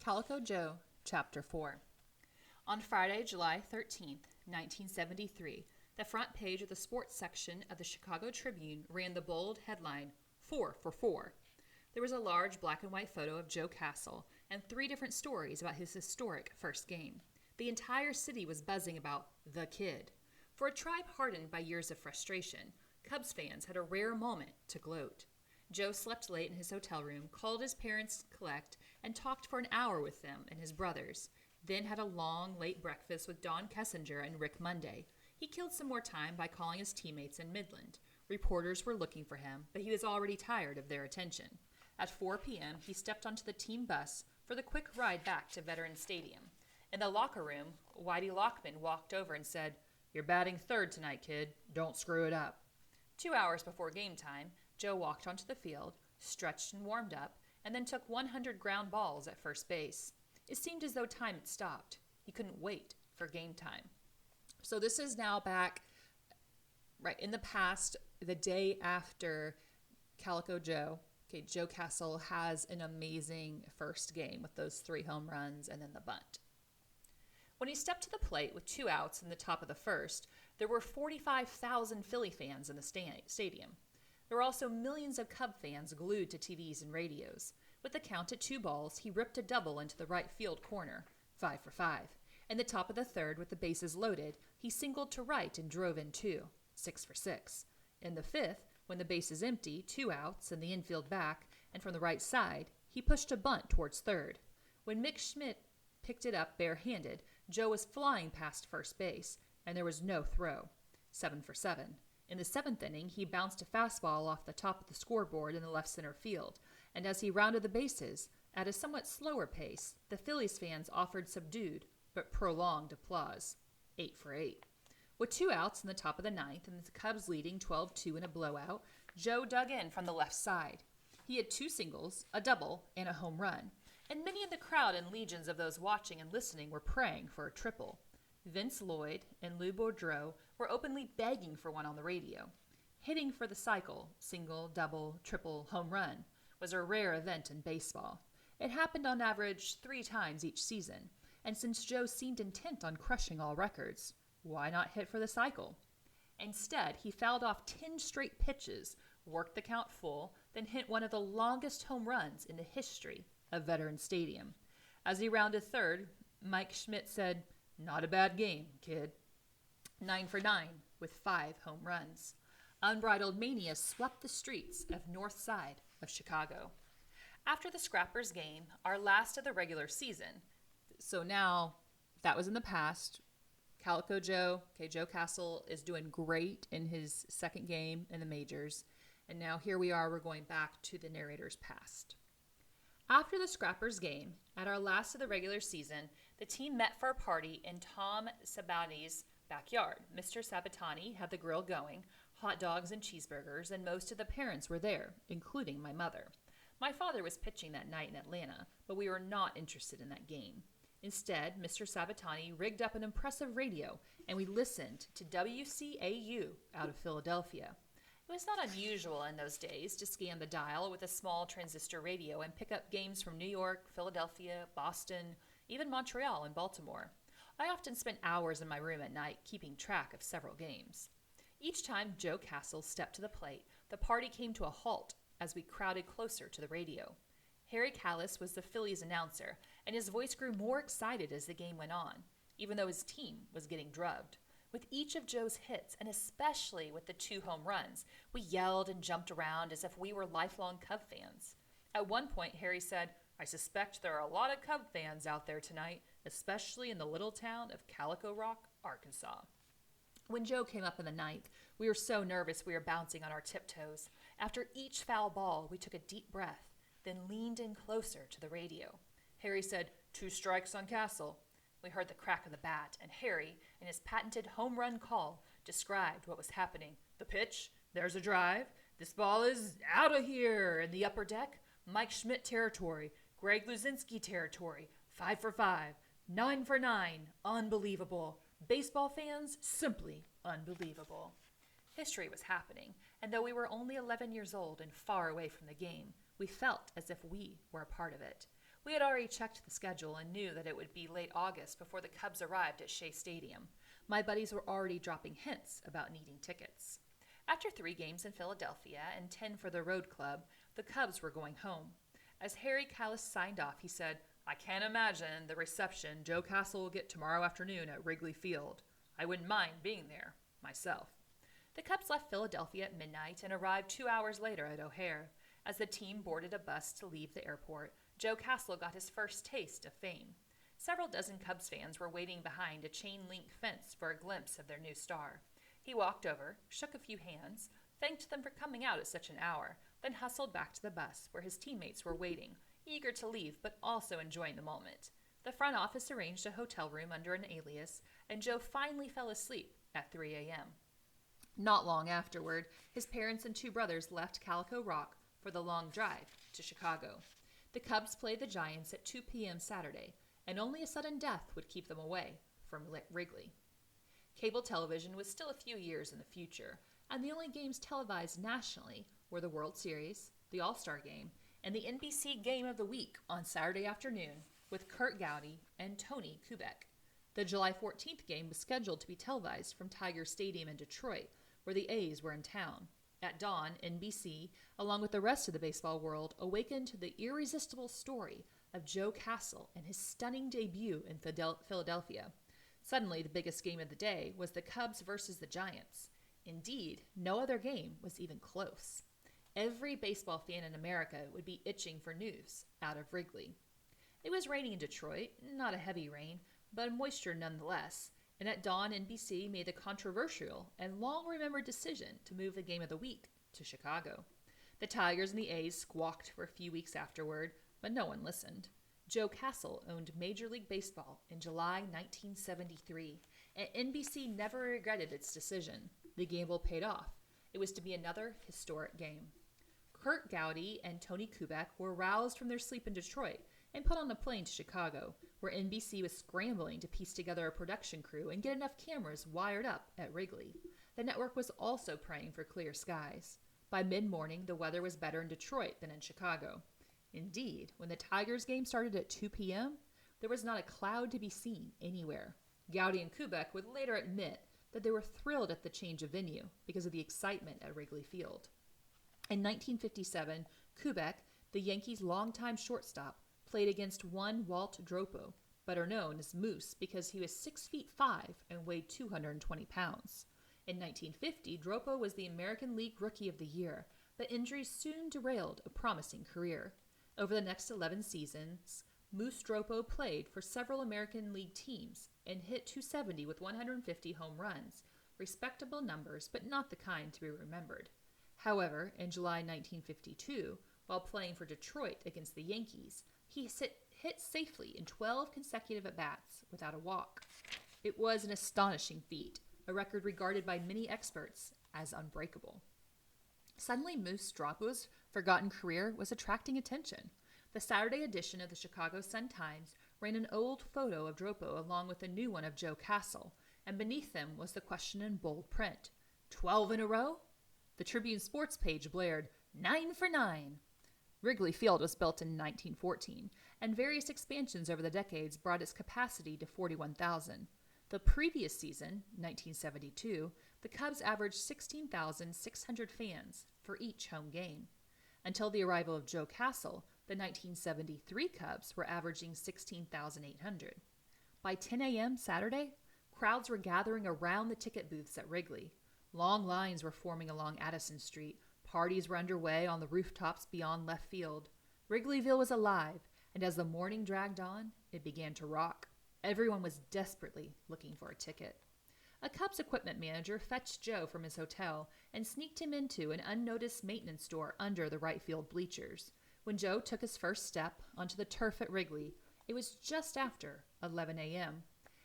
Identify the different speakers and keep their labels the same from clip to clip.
Speaker 1: Calico Joe Chapter 4. On Friday, July 13th, 1973, the front page of the sports section of the Chicago Tribune ran the bold headline, 4 for 4. There was a large black and white photo of Joe Castle and 3 different stories about his historic first game. The entire city was buzzing about the kid. For a tribe hardened by years of frustration, Cubs fans had a rare moment to gloat. Joe slept late in his hotel room, called his parents to collect, and talked for an hour with them and his brothers, then had a long, late breakfast with Don Kessinger and Rick Monday. He killed some more time by calling his teammates in Midland. Reporters were looking for him, but he was already tired of their attention. At 4 p.m., he stepped onto the team bus for the quick ride back to Veterans Stadium. In the locker room, Whitey Lockman walked over and said, "You're batting third tonight, kid. Don't screw it up." 2 hours before game time, Joe walked onto the field, stretched and warmed up, and then took 100 ground balls at first base. It seemed as though time had stopped. He couldn't wait for game time. So this is now back, right, in the past, the day after Calico Joe. Okay, Joe Castle has an amazing first game with those 3 home runs and then the bunt. When he stepped to the plate with 2 outs in the top of the first, there were 45,000 Philly fans in the stadium. There were also millions of Cub fans glued to TVs and radios. With the count at 2 balls, he ripped a double into the right field corner, 5 for 5. In the top of the third, with the bases loaded, he singled to right and drove in 2, 6 for 6. In the fifth, when the base is empty, 2 outs and the infield back, and from the right side, he pushed a bunt towards third. When Mick Schmidt picked it up barehanded, Joe was flying past first base, and there was no throw, 7 for 7. In the 7th inning, he bounced a fastball off the top of the scoreboard in the left center field, and as he rounded the bases, at a somewhat slower pace, the Phillies fans offered subdued but prolonged applause, 8 for 8. With 2 outs in the top of the 9th and the Cubs leading 12-2 in a blowout, Joe dug in from the left side. He had 2 singles, a double, and a home run, and many in the crowd and legions of those watching and listening were praying for a triple. Vince Lloyd and Lou Boudreau were openly begging for one on the radio. Hitting for the cycle, single, double, triple, home run, was a rare event in baseball. It happened on average 3 times each season, and since Joe seemed intent on crushing all records, why not hit for the cycle? Instead, he fouled off 10 straight pitches, worked the count full, then hit one of the longest home runs in the history of Veterans Stadium. As he rounded third, Mike Schmidt said, "Not a bad game, kid." 9 for 9 with 5 home runs. Unbridled mania swept the streets of North Side of Chicago. After the Scrappers game, our last of the regular season, so now that was in the past, Calico Joe, Joe Castle is doing great in his second game in the majors, and now here we are, we're going back to the narrator's past. After the Scrappers game, at our last of the regular season, the team met for a party in Tom Sabatini's backyard. Mr. Sabatini had the grill going, hot dogs and cheeseburgers, and most of the parents were there, including my mother. My father was pitching that night in Atlanta, but we were not interested in that game. Instead, Mr. Sabatini rigged up an impressive radio, and we listened to WCAU out of Philadelphia. It was not unusual in those days to scan the dial with a small transistor radio and pick up games from New York, Philadelphia, Boston, even Montreal and Baltimore. I often spent hours in my room at night keeping track of several games. Each time Joe Castle stepped to the plate, the party came to a halt as we crowded closer to the radio. Harry Callis was the Phillies announcer, and his voice grew more excited as the game went on, even though his team was getting drubbed. With each of Joe's hits, and especially with the 2 home runs, we yelled and jumped around as if we were lifelong Cub fans. At one point, Harry said, "I suspect there are a lot of Cub fans out there tonight, especially in the little town of Calico Rock, Arkansas." When Joe came up in the 9th, we were so nervous we were bouncing on our tiptoes. After each foul ball, we took a deep breath, then leaned in closer to the radio. Harry said, "2 strikes on Castle." We heard the crack of the bat, and Harry, in his patented home run call, described what was happening. "The pitch, there's a drive. This ball is out of here in the upper deck. Mike Schmidt territory, Greg Luzinski territory, 5 for 5, 9 for 9, unbelievable. Baseball fans, simply unbelievable." History was happening, and though we were only 11 years old and far away from the game, we felt as if we were a part of it. We had already checked the schedule and knew that it would be late August before the Cubs arrived at Shea Stadium. My buddies were already dropping hints about needing tickets. After 3 games in Philadelphia and 10 for the road club, the Cubs were going home. As Harry Callis signed off, he said, "I can't imagine the reception Joe Castle will get tomorrow afternoon at Wrigley Field. I wouldn't mind being there, myself." The Cubs left Philadelphia at midnight and arrived 2 hours later at O'Hare. As the team boarded a bus to leave the airport, Joe Castle got his first taste of fame. Several dozen Cubs fans were waiting behind a chain-link fence for a glimpse of their new star. He walked over, shook a few hands, thanked them for coming out at such an hour, then hustled back to the bus where his teammates were waiting, eager to leave but also enjoying the moment. The front office arranged a hotel room under an alias, and Joe finally fell asleep at 3 a.m. Not long afterward, his parents and 2 brothers left Calico Rock for the long drive to Chicago. The Cubs played the Giants at 2 p.m. Saturday, and only a sudden death would keep them away from Wrigley. Cable television was still a few years in the future, and the only games televised nationally were the World Series, the All-Star Game, and the NBC Game of the Week on Saturday afternoon with Curt Gowdy and Tony Kubek. The July 14th game was scheduled to be televised from Tiger Stadium in Detroit, where the A's were in town. At dawn, NBC, along with the rest of the baseball world, awakened to the irresistible story of Joe Castle and his stunning debut in Philadelphia. Suddenly, the biggest game of the day was the Cubs versus the Giants. Indeed, no other game was even close. Every baseball fan in America would be itching for news out of Wrigley. It was raining in Detroit, not a heavy rain, but moisture nonetheless, and at dawn NBC made the controversial and long-remembered decision to move the game of the week to Chicago. The Tigers and the A's squawked for a few weeks afterward, but no one listened. Joe Castle owned Major League Baseball in July 1973, and NBC never regretted its decision. The gamble paid off. It was to be another historic game. Curt Gowdy and Tony Kubek were roused from their sleep in Detroit and put on a plane to Chicago, where NBC was scrambling to piece together a production crew and get enough cameras wired up at Wrigley. The network was also praying for clear skies. By mid-morning, the weather was better in Detroit than in Chicago. Indeed, when the Tigers game started at 2 p.m., there was not a cloud to be seen anywhere. Gowdy and Kubek would later admit that they were thrilled at the change of venue because of the excitement at Wrigley Field. In 1957, Kubek, the Yankees' longtime shortstop, played against one Walt Dropo, better known as Moose because he was 6'5" and weighed 220 pounds. In 1950, Dropo was the American League Rookie of the Year, but injuries soon derailed a promising career. Over the next 11 seasons, Moose Dropo played for several American League teams and hit .270 with 150 home runs, respectable numbers but not the kind to be remembered. However, in July 1952, while playing for Detroit against the Yankees, he hit safely in 12 consecutive at-bats without a walk. It was an astonishing feat, a record regarded by many experts as unbreakable. Suddenly, Moose Dropo's forgotten career was attracting attention. The Saturday edition of the Chicago Sun-Times ran an old photo of Dropo along with a new one of Joe Castle, and beneath them was the question in bold print, 12 in a row? The Tribune sports page blared, 9 for 9. Wrigley Field was built in 1914, and various expansions over the decades brought its capacity to 41,000. The previous season, 1972, the Cubs averaged 16,600 fans for each home game. Until the arrival of Joe Castle, the 1973 Cubs were averaging 16,800. By 10 a.m. Saturday, crowds were gathering around the ticket booths at Wrigley. Long lines were forming along Addison Street. Parties were underway on the rooftops beyond left field. Wrigleyville was alive, and as the morning dragged on, it began to rock. Everyone was desperately looking for a ticket. A Cubs equipment manager fetched Joe from his hotel and sneaked him into an unnoticed maintenance store under the right field bleachers. When Joe took his first step onto the turf at Wrigley, it was just after 11 a.m.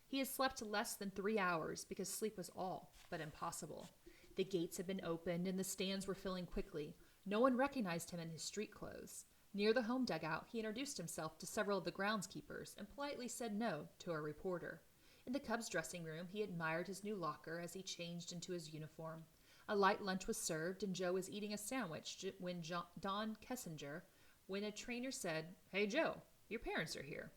Speaker 1: He had slept less than 3 hours because sleep was all but impossible. The gates had been opened and the stands were filling quickly. No one recognized him in his street clothes. Near the home dugout, he introduced himself to several of the groundskeepers and politely said no to a reporter. In the Cubs' dressing room, he admired his new locker as he changed into his uniform. A light lunch was served, and Joe was eating a sandwich when Don Kessinger, when a trainer said, "Hey, Joe, Your parents are here."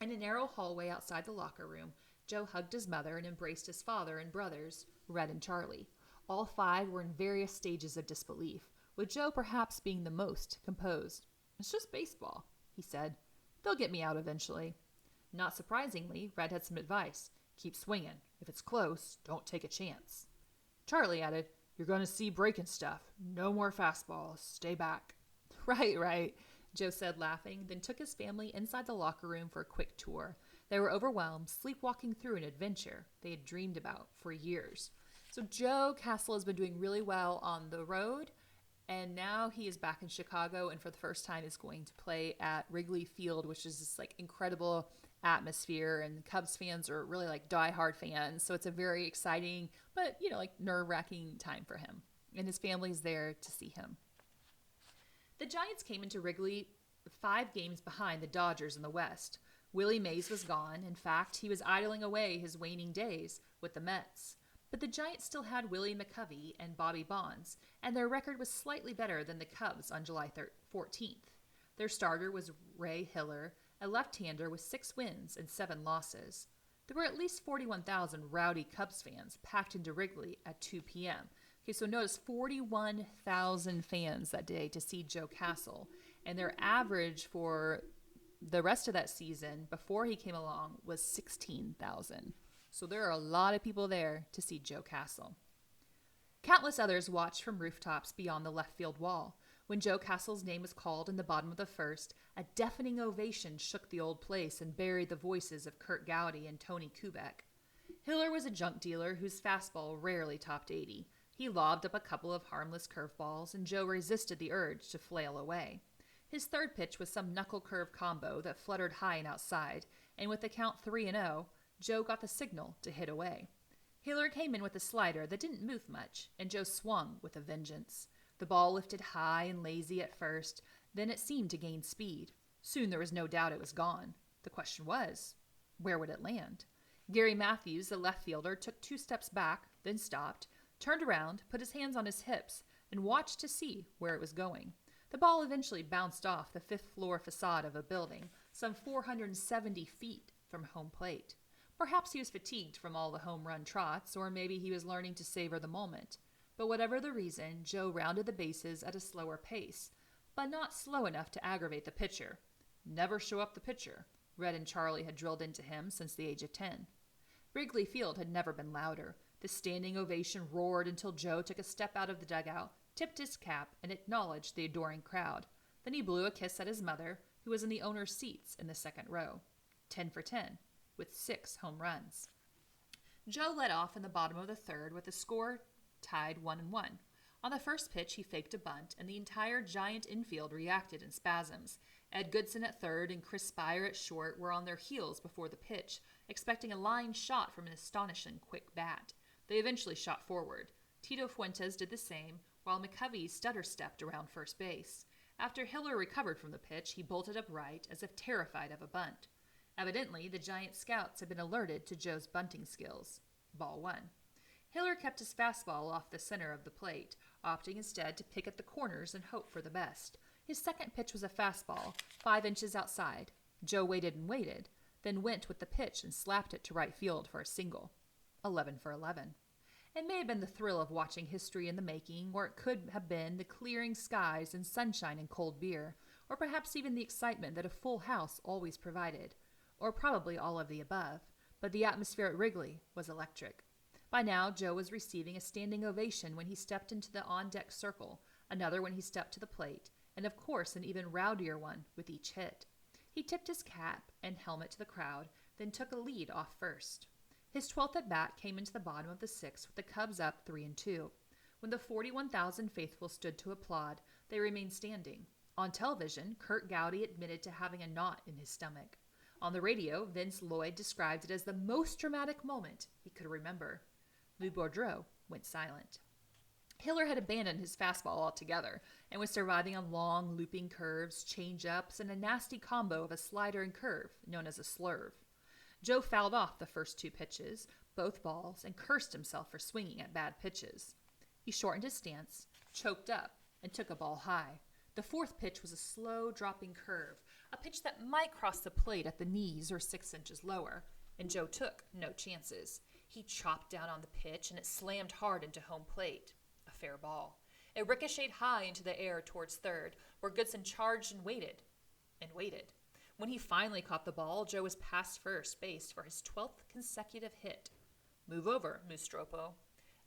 Speaker 1: In a narrow hallway outside the locker room, Joe hugged his mother and embraced his father and brothers, Red and Charlie. All five were in various stages of disbelief, with Joe perhaps being the most composed. "It's just baseball," he said. "They'll get me out eventually." Not surprisingly, Red had some advice. "Keep swinging. If it's close, don't take a chance." Charlie added, "You're going to see breaking stuff. No more fastballs. Stay back." Right, Joe said, laughing, then took his family inside the locker room for a quick tour. They were overwhelmed, sleepwalking through an adventure they had dreamed about for years. So Joe Castle has been doing really well on the road, and now he is back in Chicago, and for the first time is going to play at Wrigley Field, which is this incredible atmosphere, and Cubs fans are really diehard fans. So it's a very exciting, but nerve-wracking time for him, and his family's there to see him. The Giants came into Wrigley 5 games behind the Dodgers in the West. Willie Mays was gone. In fact, he was idling away his waning days with the Mets. But the Giants still had Willie McCovey and Bobby Bonds, and their record was slightly better than the Cubs on July 14th. Their starter was Ray Hiller, a left-hander with 6 wins and 7 losses. There were at least 41,000 rowdy Cubs fans packed into Wrigley at 2 p.m. Okay, so notice 41,000 fans that day to see Joe Castle, and their average for the rest of that season before he came along was 16,000. So there are a lot of people there to see Joe Castle. Countless others watched from rooftops beyond the left field wall. When Joe Castle's name was called in the bottom of the first, a deafening ovation shook the old place and buried the voices of Kurt Gowdy and Tony Kubek. Hiller was a junk dealer whose fastball rarely topped 80. He lobbed up a couple of harmless curveballs, and Joe resisted the urge to flail away. His third pitch was some knuckle curve combo that fluttered high and outside, and with the count 3-0, Joe got the signal to hit away. Hiller came in with a slider that didn't move much, and Joe swung with a vengeance. The ball lifted high and lazy at first, then it seemed to gain speed. Soon there was no doubt it was gone. The question was, where would it land? Gary Matthews, the left fielder, took 2 steps back, then stopped, turned around, put his hands on his hips, and watched to see where it was going. The ball eventually bounced off the 5th-floor facade of a building, some 470 feet from home plate. Perhaps he was fatigued from all the home run trots, or maybe he was learning to savor the moment. But whatever the reason, Joe rounded the bases at a slower pace, but not slow enough to aggravate the pitcher. Never show up the pitcher, Red and Charlie had drilled into him since the age of 10. Wrigley Field had never been louder. The standing ovation roared until Joe took a step out of the dugout, tipped his cap, and acknowledged the adoring crowd. Then he blew a kiss at his mother, who was in the owner's seats in the second row. 10 for 10, with 6 home runs. Joe led off in the bottom of the third with the score tied 1-1. On the first pitch, he faked a bunt, and the entire Giant infield reacted in spasms. Ed Goodson at third and Chris Spire at short were on their heels before the pitch, expecting a line shot from an astonishing quick bat. They eventually shot forward. Tito Fuentes did the same, while McCovey stutter-stepped around first base. After Hiller recovered from the pitch, he bolted upright, as if terrified of a bunt. Evidently, the Giant scouts had been alerted to Joe's bunting skills. Ball 1. Hiller kept his fastball off the center of the plate, opting instead to pick at the corners and hope for the best. His second pitch was a fastball, 5 inches outside. Joe waited and waited, then went with the pitch and slapped it to right field for a single. 11 for 11. It may have been the thrill of watching history in the making, or it could have been the clearing skies and sunshine and cold beer, or perhaps even the excitement that a full house always provided, or probably all of the above, but the atmosphere at Wrigley was electric. By now, Joe was receiving a standing ovation when he stepped into the on-deck circle, another when he stepped to the plate, and of course an even rowdier one with each hit. He tipped his cap and helmet to the crowd, then took a lead off first. His 12th at-bat came into the bottom of the 6th with the Cubs up 3-2. When the 41,000 faithful stood to applaud, they remained standing. On television, Kurt Gowdy admitted to having a knot in his stomach. On the radio, Vince Lloyd described it as the most dramatic moment he could remember. Lou Boudreau went silent. Hiller had abandoned his fastball altogether and was surviving on long, looping curves, change-ups, and a nasty combo of a slider and curve known as a slurve. Joe fouled off the first 2 pitches, both balls, and cursed himself for swinging at bad pitches. He shortened his stance, choked up, and took a ball high. The 4th pitch was a slow, dropping curve, a pitch that might cross the plate at the knees or 6 inches lower, and Joe took no chances. He chopped down on the pitch, and it slammed hard into home plate. A fair ball. It ricocheted high into the air towards third, where Goodson charged and waited. And waited. When he finally caught the ball, Joe was past first base for his 12th consecutive hit. "Move over, Mustropo."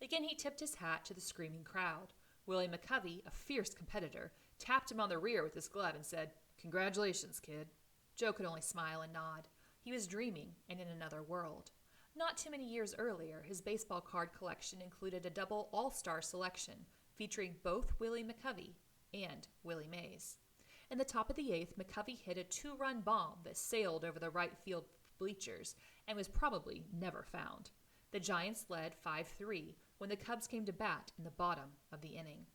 Speaker 1: Again he tipped his hat to the screaming crowd. Willie McCovey, a fierce competitor, tapped him on the rear with his glove and said, "Congratulations, kid." Joe could only smile and nod. He was dreaming and in another world. Not too many years earlier, his baseball card collection included a double all-star selection featuring both Willie McCovey and Willie Mays. In the top of the 8th, McCovey hit a 2-run bomb that sailed over the right field bleachers and was probably never found. The Giants led 5-3 when the Cubs came to bat in the bottom of the inning.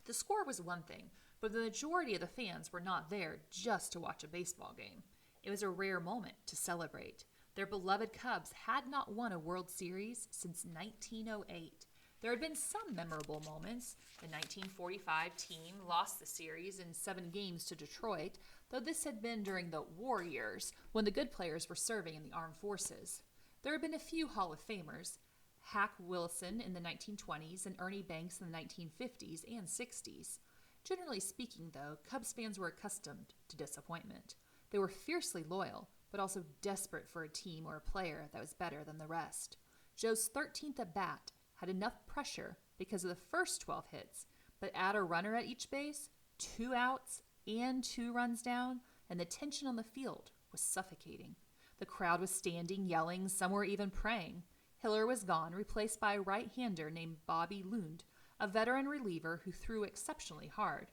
Speaker 1: The score was one thing, but the majority of the fans were not there just to watch a baseball game. It was a rare moment to celebrate. Their beloved Cubs had not won a World Series since 1908. There had been some memorable moments. The 1945 team lost the series in 7 games to Detroit, though this had been during the war years when the good players were serving in the armed forces. There had been a few Hall of Famers, Hack Wilson in the 1920s and Ernie Banks in the 1950s and 60s. Generally speaking, though, Cubs fans were accustomed to disappointment. They were fiercely loyal, but also desperate for a team or a player that was better than the rest. Joe's 13th at-bat had enough pressure because of the first 12 hits, but add a runner at each base, 2 outs, and 2 runs down, and the tension on the field was suffocating. The crowd was standing, yelling, some were even praying. Hiller was gone, replaced by a right-hander named Bobby Lund, a veteran reliever who threw exceptionally hard.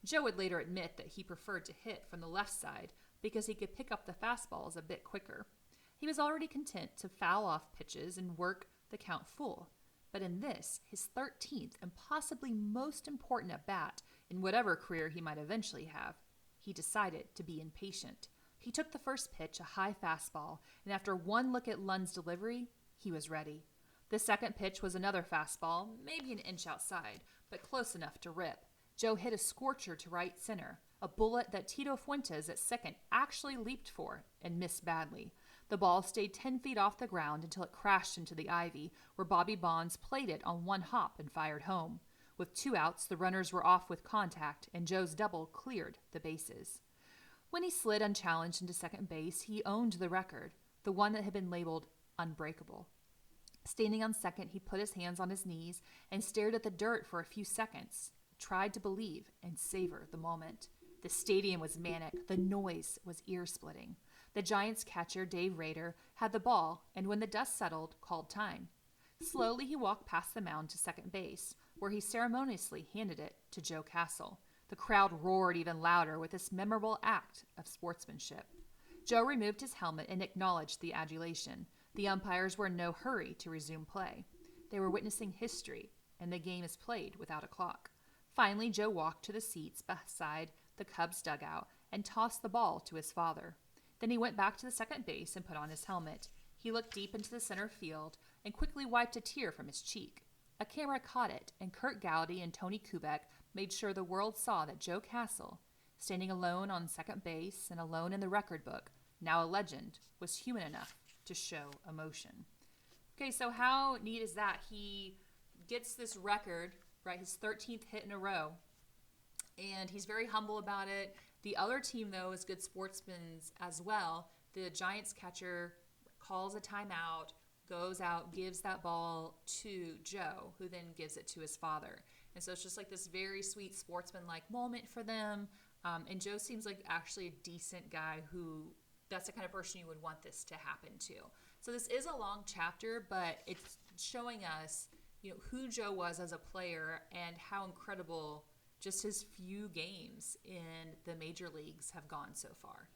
Speaker 1: Joe would later admit that he preferred to hit from the left side because he could pick up the fastballs a bit quicker. He was already content to foul off pitches and work the count full. But in this, his 13th and possibly most important at-bat in whatever career he might eventually have, he decided to be impatient. He took the first pitch, a high fastball, and after one look at Lund's delivery, he was ready. The second pitch was another fastball, maybe an inch outside, but close enough to rip. Joe hit a scorcher to right center, a bullet that Tito Fuentes at second actually leaped for and missed badly. The ball stayed 10 feet off the ground until it crashed into the ivy, where Bobby Bonds played it on one hop and fired home. With 2 outs, the runners were off with contact, and Joe's double cleared the bases. When he slid unchallenged into second base, he owned the record, the one that had been labeled unbreakable. Standing on second, he put his hands on his knees and stared at the dirt for a few seconds, tried to believe and savor the moment. The stadium was manic. The noise was ear-splitting. The Giants catcher, Dave Rader, had the ball, and when the dust settled, called time. Slowly, he walked past the mound to second base, where he ceremoniously handed it to Joe Castle. The crowd roared even louder with this memorable act of sportsmanship. Joe removed his helmet and acknowledged the adulation. The umpires were in no hurry to resume play. They were witnessing history, and the game is played without a clock. Finally, Joe walked to the seats beside the Cubs dugout and tossed the ball to his father. Then he went back to the second base and put on his helmet. He looked deep into the center field and quickly wiped a tear from his cheek. A camera caught it, and Kurt Gowdy and Tony Kubek made sure the world saw that Joe Castle, standing alone on second base and alone in the record book, now a legend, was human enough to show emotion. Okay, so how neat is that? He gets this record, right, his 13th hit in a row, and he's very humble about it. The other team, though, is good sportsmen as well. The Giants catcher calls a timeout, goes out, gives that ball to Joe, who then gives it to his father. And so it's just like this very sweet sportsman-like moment for them. And Joe seems like actually a decent guy who, that's the kind of person you would want this to happen to. So this is a long chapter, but it's showing us, who Joe was as a player and how incredible just his few games in the major leagues have gone so far.